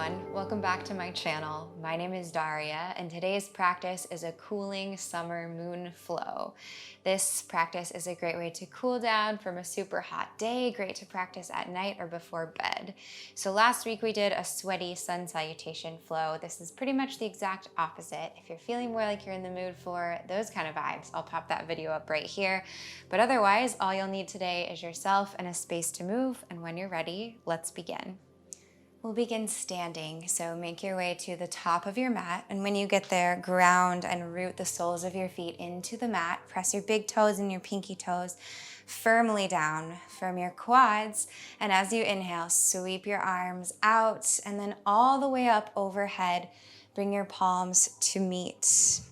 everyone, welcome back to my channel. My name is Daria and today's practice is a cooling summer moon flow. This practice is a great way to cool down from a super hot day, great to practice at night or before bed. So last week we did a sweaty sun salutation flow. This is pretty much the exact opposite. If you're feeling more like you're in the mood for those kind of vibes, I'll pop that video up right here. But otherwise, all you'll need today is yourself and a space to move, and when you're ready, let's begin. We'll begin standing, so make your way to the top of your mat, and when you get there, ground and root the soles of your feet into the mat. Press your big toes and your pinky toes firmly down from your quads, and as you inhale, sweep your arms out and then all the way up overhead. Bring your palms to meet.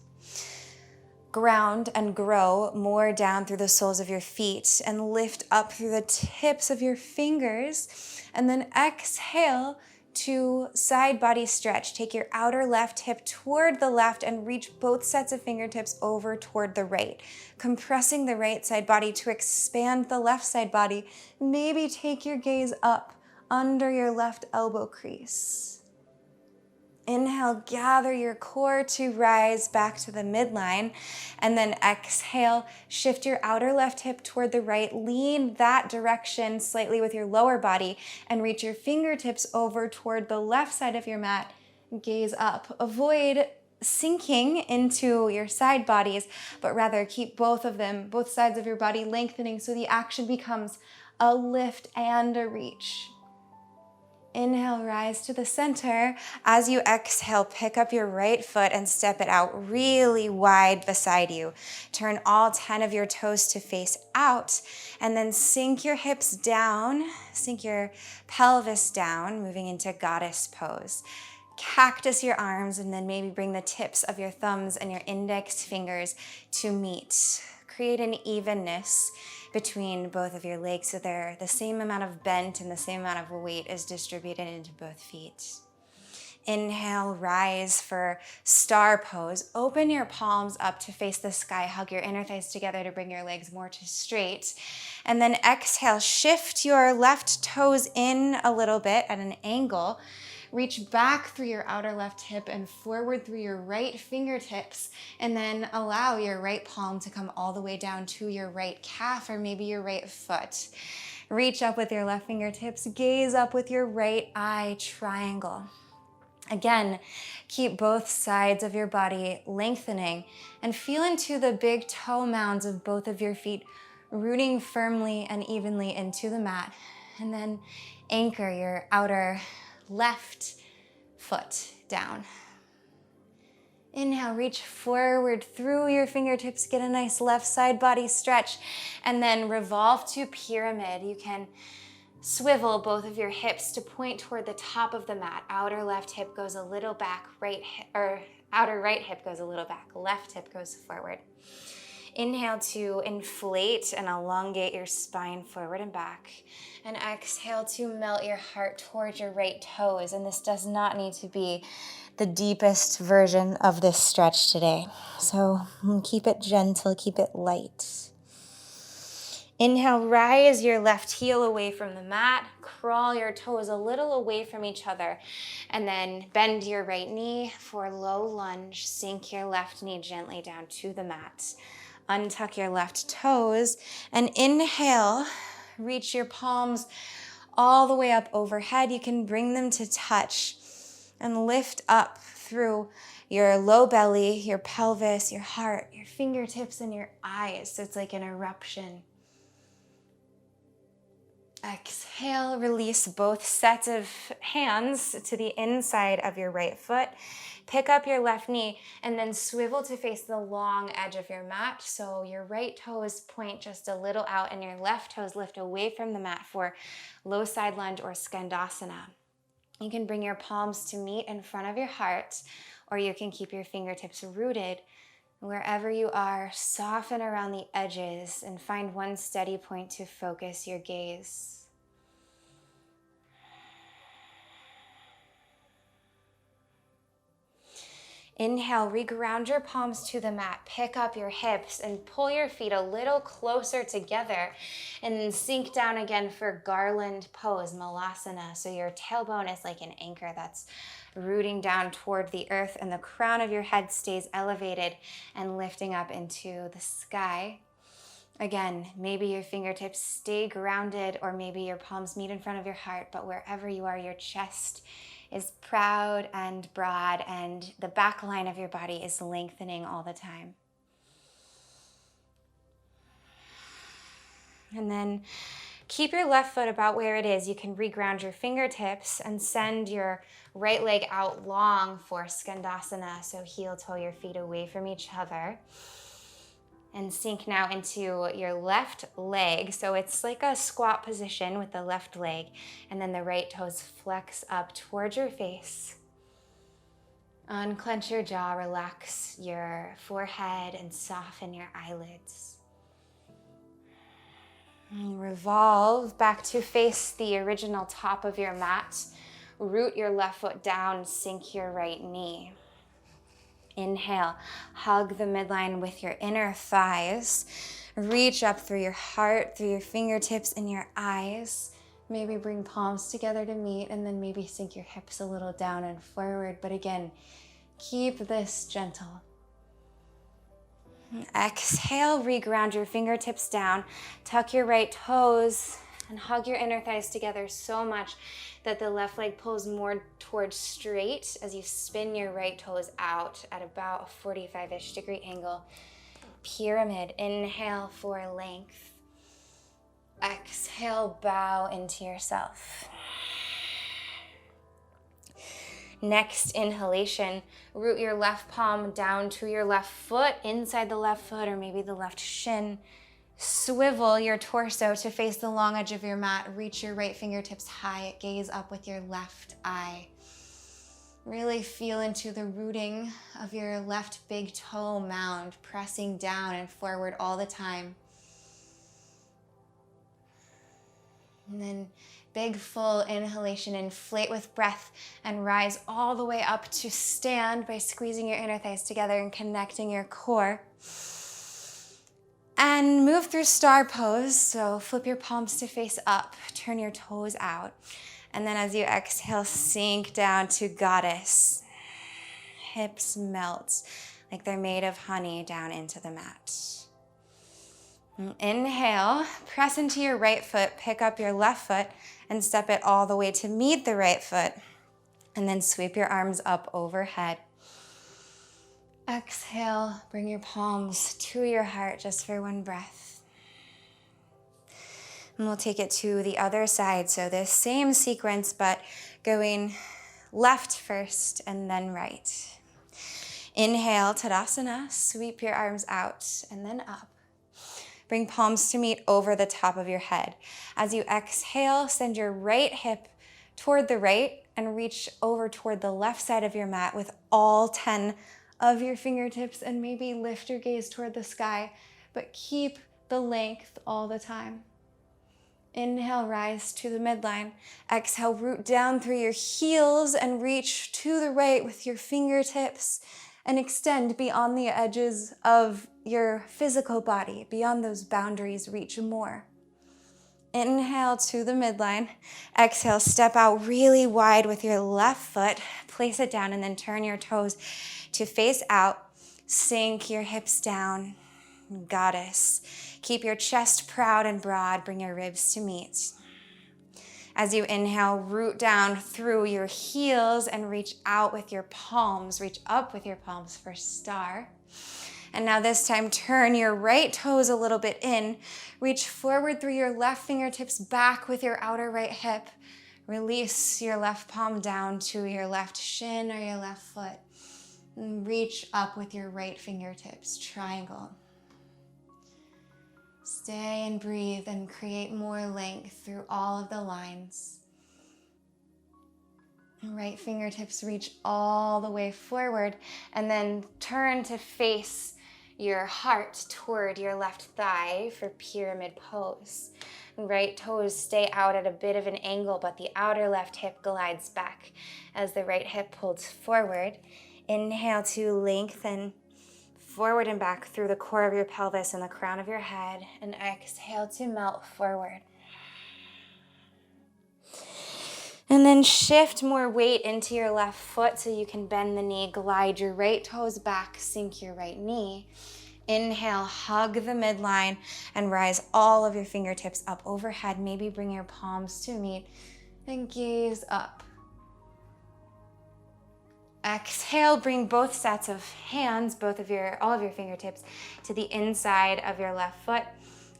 Ground and grow more down through the soles of your feet and lift up through the tips of your fingers. And then exhale to side body stretch. Take your outer left hip toward the left and reach both sets of fingertips over toward the right. Compressing the right side body to expand the left side body. Maybe take your gaze up under your left elbow crease. Inhale, gather your core to rise back to the midline, and then exhale, shift your outer left hip toward the right, lean that direction slightly with your lower body, and reach your fingertips over toward the left side of your mat, gaze up. Avoid sinking into your side bodies, but rather keep both sides of your body lengthening so the action becomes a lift and a reach. Inhale, rise to the center. As you exhale, pick up your right foot and step it out really wide beside you. Turn all 10 of your toes to face out, and then sink your hips down, sink your pelvis down, moving into goddess pose. Cactus your arms, and then maybe bring the tips of your thumbs and your index fingers to meet. Create an evenness between both of your legs so they're the same amount of bent and the same amount of weight is distributed into both feet. Inhale, rise for star pose. Open your palms up to face the sky. Hug your inner thighs together to bring your legs more to straight. And then exhale, shift your left toes in a little bit at an angle. Reach back through your outer left hip and forward through your right fingertips, and then allow your right palm to come all the way down to your right calf or maybe your right foot. Reach up with your left fingertips, gaze up with your right eye, triangle. Again, keep both sides of your body lengthening and feel into the big toe mounds of both of your feet, rooting firmly and evenly into the mat, and then anchor your outer left foot down. Inhale, reach forward through your fingertips, get a nice left side body stretch, and then revolve to pyramid. You can swivel both of your hips to point toward the top of the mat. Outer left hip goes a little back, outer right hip goes a little back, left hip goes forward. Inhale to inflate and elongate your spine forward and back. And exhale to melt your heart towards your right toes. And this does not need to be the deepest version of this stretch today. So keep it gentle, keep it light. Inhale, rise your left heel away from the mat. Crawl your toes a little away from each other. And then bend your right knee for low lunge. Sink your left knee gently down to the mat. Untuck your left toes and inhale, reach your palms all the way up overhead. You can bring them to touch and lift up through your low belly, your pelvis, your heart, your fingertips, and your eyes. So it's like an eruption. Exhale, release both sets of hands to the inside of your right foot. Pick up your left knee and then swivel to face the long edge of your mat. So your right toes point just a little out and your left toes lift away from the mat for low side lunge or skandasana. You can bring your palms to meet in front of your heart, or you can keep your fingertips rooted. Wherever you are, soften around the edges and find one steady point to focus your gaze. Inhale, reground your palms to the mat. Pick up your hips and pull your feet a little closer together. And then sink down again for Garland pose, Malasana. So your tailbone is like an anchor that's rooting down toward the earth, and the crown of your head stays elevated and lifting up into the sky. Again, maybe your fingertips stay grounded, or maybe your palms meet in front of your heart, but wherever you are, your chest is proud and broad, and the back line of your body is lengthening all the time. And then keep your left foot about where it is. You can reground your fingertips and send your right leg out long for Skandasana, so heel toe your feet away from each other. And sink now into your left leg. So it's like a squat position with the left leg, and then the right toes flex up towards your face. Unclench your jaw, relax your forehead, and soften your eyelids. And revolve back to face the original top of your mat. Root your left foot down, sink your right knee. Inhale, hug the midline with your inner thighs. Reach up through your heart, through your fingertips and your eyes. Maybe bring palms together to meet, and then maybe sink your hips a little down and forward. But again, keep this gentle. Exhale, reground your fingertips down. Tuck your right toes and hug your inner thighs together so much that the left leg pulls more towards straight as you spin your right toes out at about a 45-ish degree angle. Pyramid, inhale for length. Exhale, bow into yourself. Next inhalation, root your left palm down to your left foot, inside the left foot, or maybe the left shin. Swivel your torso to face the long edge of your mat. Reach your right fingertips high. Gaze up with your left eye. Really feel into the rooting of your left big toe mound, pressing down and forward all the time. And then big full inhalation, inflate with breath and rise all the way up to stand by squeezing your inner thighs together and connecting your core. And move through star pose. So flip your palms to face up, turn your toes out. And then as you exhale, sink down to goddess. Hips melt like they're made of honey down into the mat. Inhale, press into your right foot, pick up your left foot and step it all the way to meet the right foot. And then sweep your arms up overhead. Exhale, bring your palms to your heart just for one breath. And we'll take it to the other side. So this same sequence, but going left first and then right. Inhale, Tadasana, sweep your arms out and then up. Bring palms to meet over the top of your head. As you exhale, send your right hip toward the right and reach over toward the left side of your mat with all 10 of your fingertips, and maybe lift your gaze toward the sky, but keep the length all the time. Inhale, rise to the midline. Exhale, root down through your heels and reach to the right with your fingertips and extend beyond the edges of your physical body. Beyond those boundaries, reach more. Inhale to the midline. Exhale, step out really wide with your left foot. Place it down and then turn your toes to face out. Sink your hips down. Goddess. Keep your chest proud and broad. Bring your ribs to meet. As you inhale, root down through your heels and reach out with your palms. Reach up with your palms for star. And now this time, turn your right toes a little bit in. Reach forward through your left fingertips back with your outer right hip. Release your left palm down to your left shin or your left foot. And reach up with your right fingertips, triangle. Stay and breathe and create more length through all of the lines. Right fingertips reach all the way forward and then turn to face your heart toward your left thigh for pyramid pose. Right toes stay out at a bit of an angle, but the outer left hip glides back as the right hip pulls forward. Inhale to lengthen forward and back through the core of your pelvis and the crown of your head. And exhale to melt forward. And then shift more weight into your left foot so you can bend the knee, glide your right toes back, sink your right knee. Inhale, hug the midline and rise all of your fingertips up overhead. Maybe bring your palms to meet and gaze up. Exhale, bring both sets of hands, all of your fingertips to the inside of your left foot.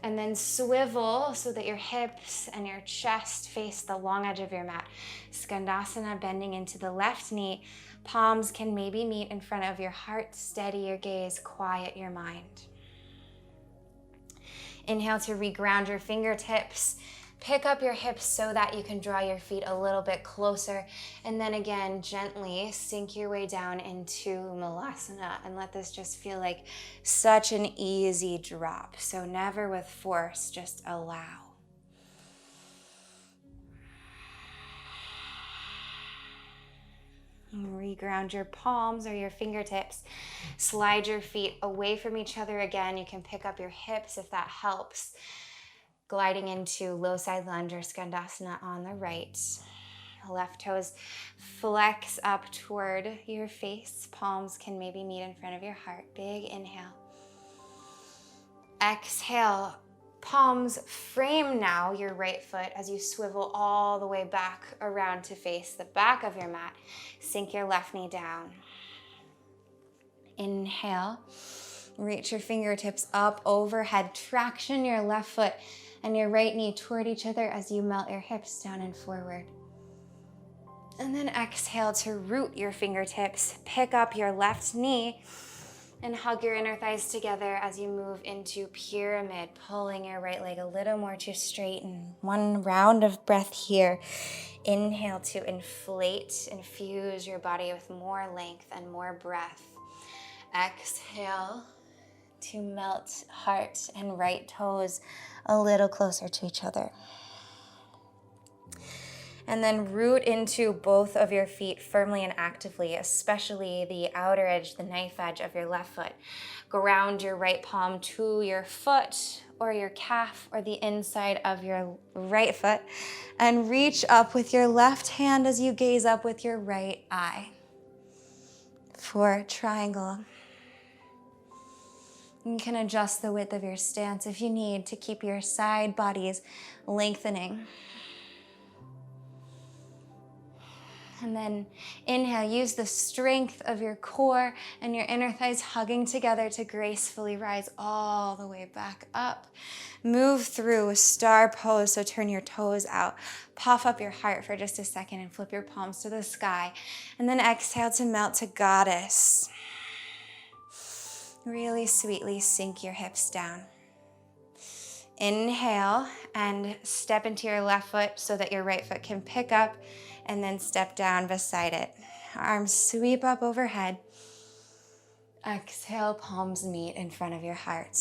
And then swivel so that your hips and your chest face the long edge of your mat. Skandasana, bending into the left knee. Palms can maybe meet in front of your heart. Steady your gaze, quiet your mind. Inhale to reground your fingertips. Pick up your hips so that you can draw your feet a little bit closer. And then again, gently sink your way down into Malasana and let this just feel like such an easy drop. So never with force, just allow. Reground your palms or your fingertips. Slide your feet away from each other again. You can pick up your hips if that helps. Gliding into low side lunge or skandasana on the right. Left toes flex up toward your face. Palms can maybe meet in front of your heart. Big inhale. Exhale. Palms frame now your right foot as you swivel all the way back around to face the back of your mat. Sink your left knee down. Inhale. Reach your fingertips up overhead. Traction your left foot and your right knee toward each other as you melt your hips down and forward. And then exhale to root your fingertips. Pick up your left knee and hug your inner thighs together as you move into pyramid, pulling your right leg a little more to straighten. One round of breath here. Inhale to inflate, infuse your body with more length and more breath. Exhale to melt heart and right toes a little closer to each other. And then root into both of your feet firmly and actively, especially the outer edge, the knife edge of your left foot. Ground your right palm to your foot or your calf or the inside of your right foot and reach up with your left hand as you gaze up with your right eye for triangle. You can adjust the width of your stance if you need to keep your side bodies lengthening. And then inhale, use the strength of your core and your inner thighs hugging together to gracefully rise all the way back up. Move through a star pose, so turn your toes out. Puff up your heart for just a second and flip your palms to the sky. And then exhale to melt to goddess. Really sweetly sink your hips down. Inhale and step into your left foot so that your right foot can pick up and then step down beside it. Arms sweep up overhead. Exhale, palms meet in front of your heart.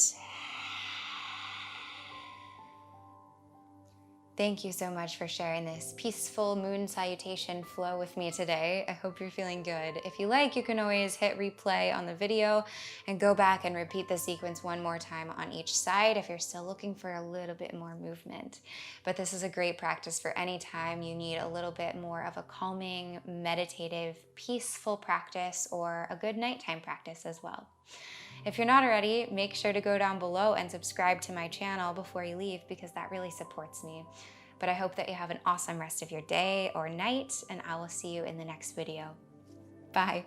Thank you so much for sharing this peaceful moon salutation flow with me today. I hope you're feeling good. If you like, you can always hit replay on the video and go back and repeat the sequence one more time on each side if you're still looking for a little bit more movement. But this is a great practice for any time you need a little bit more of a calming, meditative, peaceful practice or a good nighttime practice as well. If you're not already, make sure to go down below and subscribe to my channel before you leave because that really supports me. But I hope that you have an awesome rest of your day or night, and I will see you in the next video. Bye.